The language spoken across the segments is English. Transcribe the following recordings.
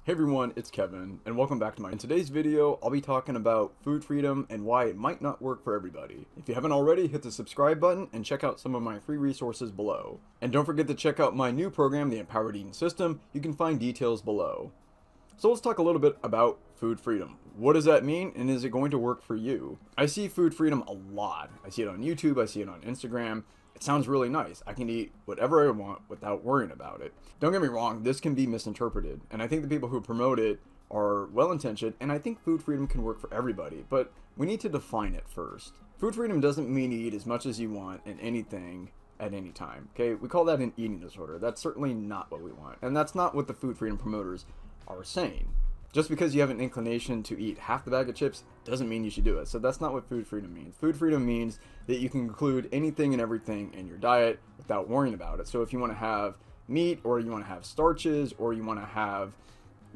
Hey everyone, it's Kevin, and welcome back to in today's video, I'll be talking about food freedom and why it might not work for everybody. If you haven't already, hit the subscribe button and check out some of my free resources below. And don't forget to check out my new program, the Empowered Eating System. You can find details below. So let's talk a little bit about food freedom. What does that mean, and is it going to work for you? I see food freedom a lot. I see it on YouTube, I see it on Instagram. It sounds really nice. I can eat whatever I want without worrying about it. Don't get me wrong, this can be misinterpreted, and I think the people who promote it are well-intentioned, and I think food freedom can work for everybody, but we need to define it first. Food freedom doesn't mean eat as much as you want and anything at any time, okay? We call that an eating disorder. That's certainly not what we want, and that's not what the food freedom promoters are saying. Just because you have an inclination to eat half the bag of chips doesn't mean you should do it. So that's not what food freedom means. Food freedom means that you can include anything and everything in your diet without worrying about it. So if you want to have meat, or you want to have starches, or you want to have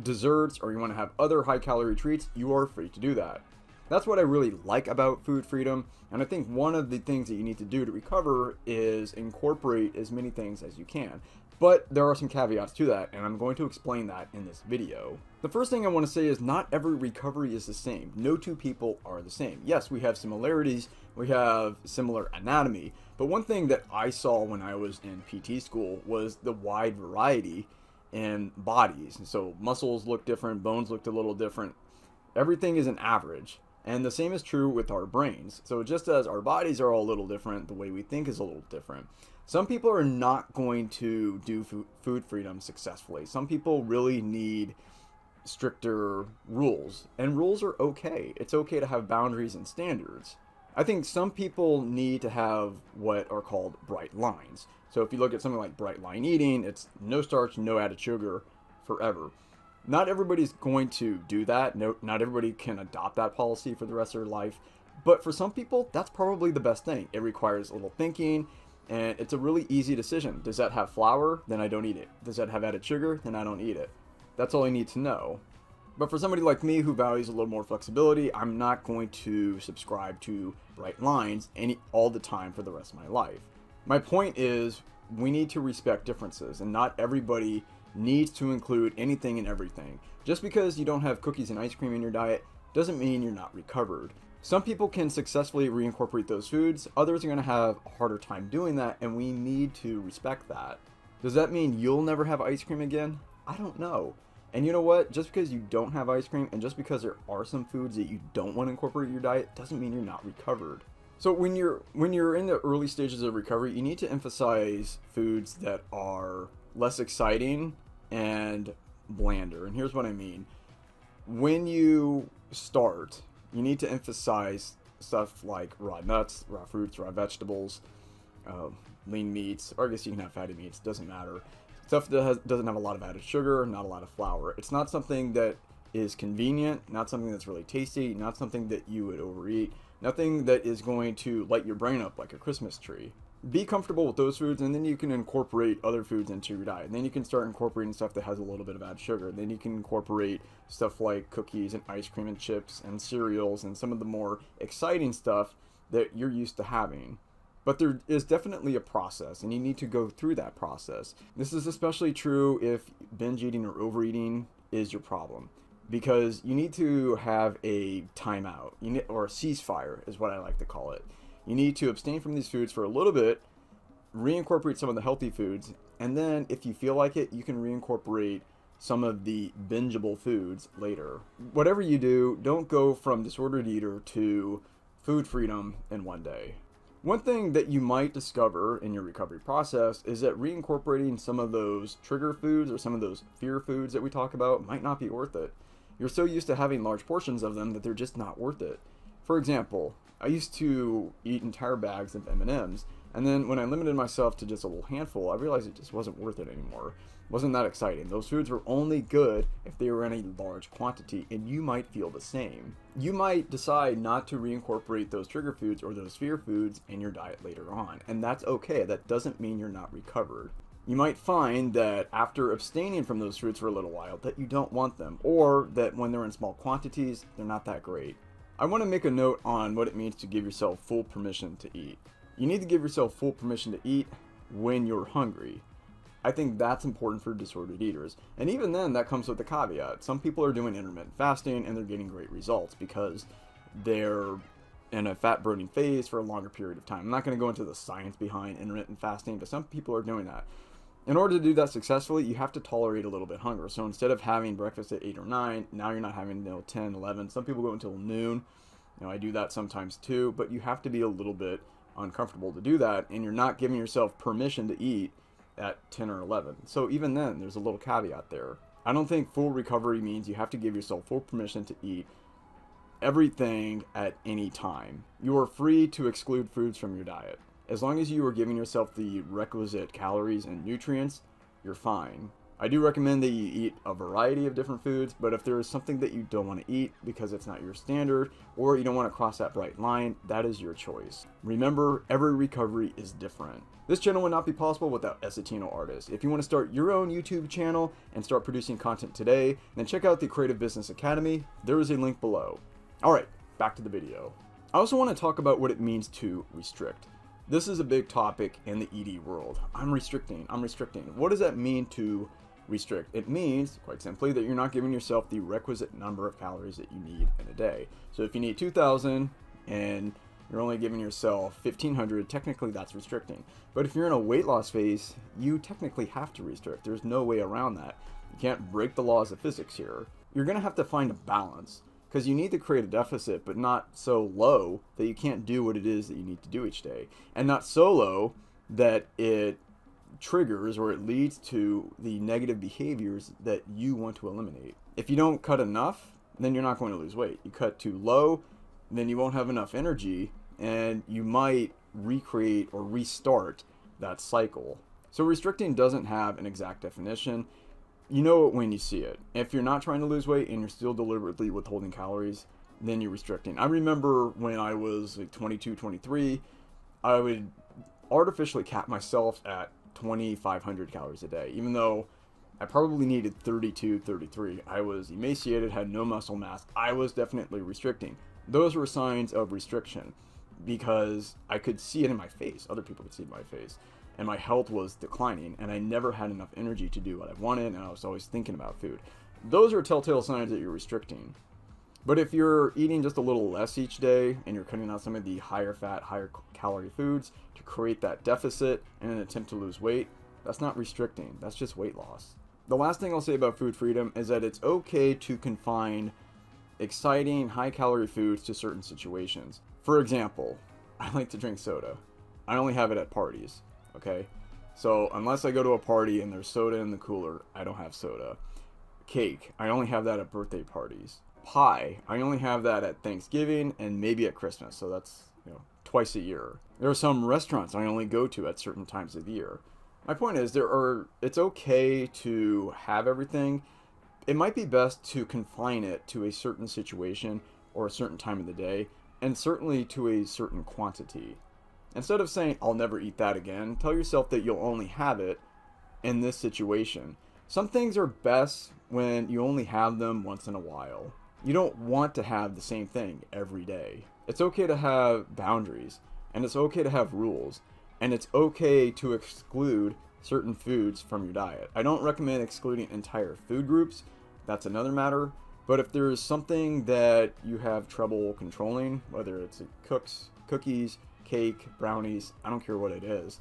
desserts, or you want to have other high calorie treats, you are free to do that. That's what I really like about food freedom. And I think one of the things that you need to do to recover is incorporate as many things as you can. But there are some caveats to that, and I'm going to explain that in this video. The first thing I want to say is not every recovery is the same. No two people are the same. Yes, we have similarities, we have similar anatomy, but one thing that I saw when I was in PT school was the wide variety in bodies. So muscles look different, bones looked a little different. Everything is an average. And the same is true with our brains. So just as our bodies are all a little different, the way we think is a little different. Some people are not going to do food freedom successfully. Some people really need stricter rules, and rules are okay. It's okay to have boundaries and standards. I think some people need to have what are called bright lines. So if you look at something like bright line eating, it's no starch, no added sugar forever. Not everybody's going to do that. No, not everybody can adopt that policy for the rest of their life. But for some people, that's probably the best thing. It requires a little thinking, and it's a really easy decision. Does that have flour? Then I don't eat it. Does that have added sugar? Then I don't eat it. That's all I need to know. But for somebody like me who values a little more flexibility, I'm not going to subscribe to bright lines all the time for the rest of my life. My point is, we need to respect differences, and not everybody needs to include anything and everything. Just because you don't have cookies and ice cream in your diet doesn't mean you're not recovered. Some people can successfully reincorporate those foods, others are going to have a harder time doing that, and we need to respect that. Does that mean you'll never have ice cream again? I don't know. And you know what? Just because you don't have ice cream, and just because there are some foods that you don't want to incorporate in your diet, doesn't mean you're not recovered. So when you're in the early stages of recovery, you need to emphasize foods that are less exciting and blander. And here's what I mean. When you start, you need to emphasize stuff like raw nuts, raw fruits, raw vegetables, lean meats, or I guess you can have fatty meats, doesn't matter. Stuff that doesn't have a lot of added sugar, not a lot of flour. It's not something that is convenient, not something that's really tasty, not something that you would overeat, nothing that is going to light your brain up like a Christmas tree. Be comfortable with those foods, and then you can incorporate other foods into your diet. And then you can start incorporating stuff that has a little bit of added sugar. Then you can incorporate stuff like cookies and ice cream and chips and cereals and some of the more exciting stuff that you're used to having. But there is definitely a process, and you need to go through that process. This is especially true if binge eating or overeating is your problem, because you need to have a timeout, or a ceasefire is what I like to call it. You need to abstain from these foods for a little bit, reincorporate some of the healthy foods, and then if you feel like it, you can reincorporate some of the bingeable foods later. Whatever you do, don't go from disordered eater to food freedom in one day. One thing that you might discover in your recovery process is that reincorporating some of those trigger foods or some of those fear foods that we talk about might not be worth it. You're so used to having large portions of them that they're just not worth it. For example, I used to eat entire bags of M&Ms, and then when I limited myself to just a little handful, I realized it just wasn't worth it anymore. It wasn't that exciting. Those foods were only good if they were in a large quantity, and you might feel the same. You might decide not to reincorporate those trigger foods or those fear foods in your diet later on, and that's okay. That doesn't mean you're not recovered. You might find that after abstaining from those foods for a little while that you don't want them, or that when they're in small quantities, they're not that great. I want to make a note on what it means to give yourself full permission to eat. You need to give yourself full permission to eat when you're hungry. I think that's important for disordered eaters. And even then, that comes with a caveat. Some people are doing intermittent fasting and they're getting great results because they're in a fat burning phase for a longer period of time. I'm not going to go into the science behind intermittent fasting, but some people are doing that. In order to do that successfully, you have to tolerate a little bit hunger. So instead of having breakfast at 8 or 9, now you're not having until 10, 11. Some people go until noon. I do that sometimes too, but you have to be a little bit uncomfortable to do that, and you're not giving yourself permission to eat at 10 or 11. So even then, there's a little caveat there. I don't think full recovery means you have to give yourself full permission to eat everything at any time. You are free to exclude foods from your diet. As long as you are giving yourself the requisite calories and nutrients, you're fine. I do recommend that you eat a variety of different foods, but if there is something that you don't want to eat because it's not your standard, or you don't want to cross that bright line, that is your choice. Remember, every recovery is different. This channel would not be possible without Essetino Artists. If you want to start your own YouTube channel and start producing content today, then check out the Creative Business Academy. There is a link below. Alright, back to the video. I also want to talk about what it means to restrict. This is a big topic in the ED world. I'm restricting. What does that mean to restrict? It means, quite simply, that you're not giving yourself the requisite number of calories that you need in a day. So if you need 2,000 and you're only giving yourself 1,500, technically that's restricting. But if you're in a weight loss phase, you technically have to restrict. There's no way around that. You can't break the laws of physics here. You're going to have to find a balance, because you need to create a deficit, but not so low that you can't do what it is that you need to do each day, and not so low that it triggers or it leads to the negative behaviors that you want to eliminate. If you don't cut enough, then you're not going to lose weight. You cut too low, then you won't have enough energy, and you might recreate or restart that cycle. So restricting doesn't have an exact definition. You know it when you see it. If you're not trying to lose weight and you're still deliberately withholding calories, then you're restricting. I remember when I was like 22, 23, I would artificially cap myself at 2,500 calories a day, even though I probably needed 32, 33. I was emaciated, had no muscle mass. I was definitely restricting. Those were signs of restriction because I could see it in my face. Other people could see it in my face. And my health was declining, and I never had enough energy to do what I wanted, and I was always thinking about food. Those are telltale signs that you're restricting. But if you're eating just a little less each day, and you're cutting out some of the higher fat, higher calorie foods to create that deficit in an attempt to lose weight, that's not restricting, that's just weight loss. The last thing I'll say about food freedom is that it's okay to confine exciting, high-calorie foods to certain situations. For example, I like to drink soda. I only have it at parties. Okay, so unless I go to a party and there's soda in the cooler, I don't have soda. Cake, I only have that at birthday parties. Pie, I only have that at Thanksgiving and maybe at Christmas, so that's, twice a year. There are some restaurants I only go to at certain times of the year. My point is, it's okay to have everything. It might be best to confine it to a certain situation or a certain time of the day, and certainly to a certain quantity. Instead of saying, I'll never eat that again, tell yourself that you'll only have it in this situation. Some things are best when you only have them once in a while. You don't want to have the same thing every day. It's okay to have boundaries, and it's okay to have rules, and it's okay to exclude certain foods from your diet. I don't recommend excluding entire food groups. That's another matter. But if there is something that you have trouble controlling, whether it's cookies, cake, brownies, I don't care what it is,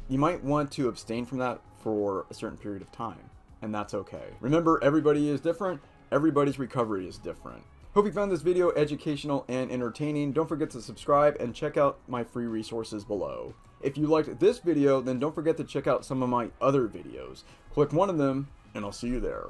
you might want to abstain from that for a certain period of time, and that's okay. Remember, everybody is different. Everybody's recovery is different. Hope you found this video educational and entertaining. Don't forget to subscribe and check out my free resources below. If you liked this video, then don't forget to check out some of my other videos. Click one of them, and I'll see you there.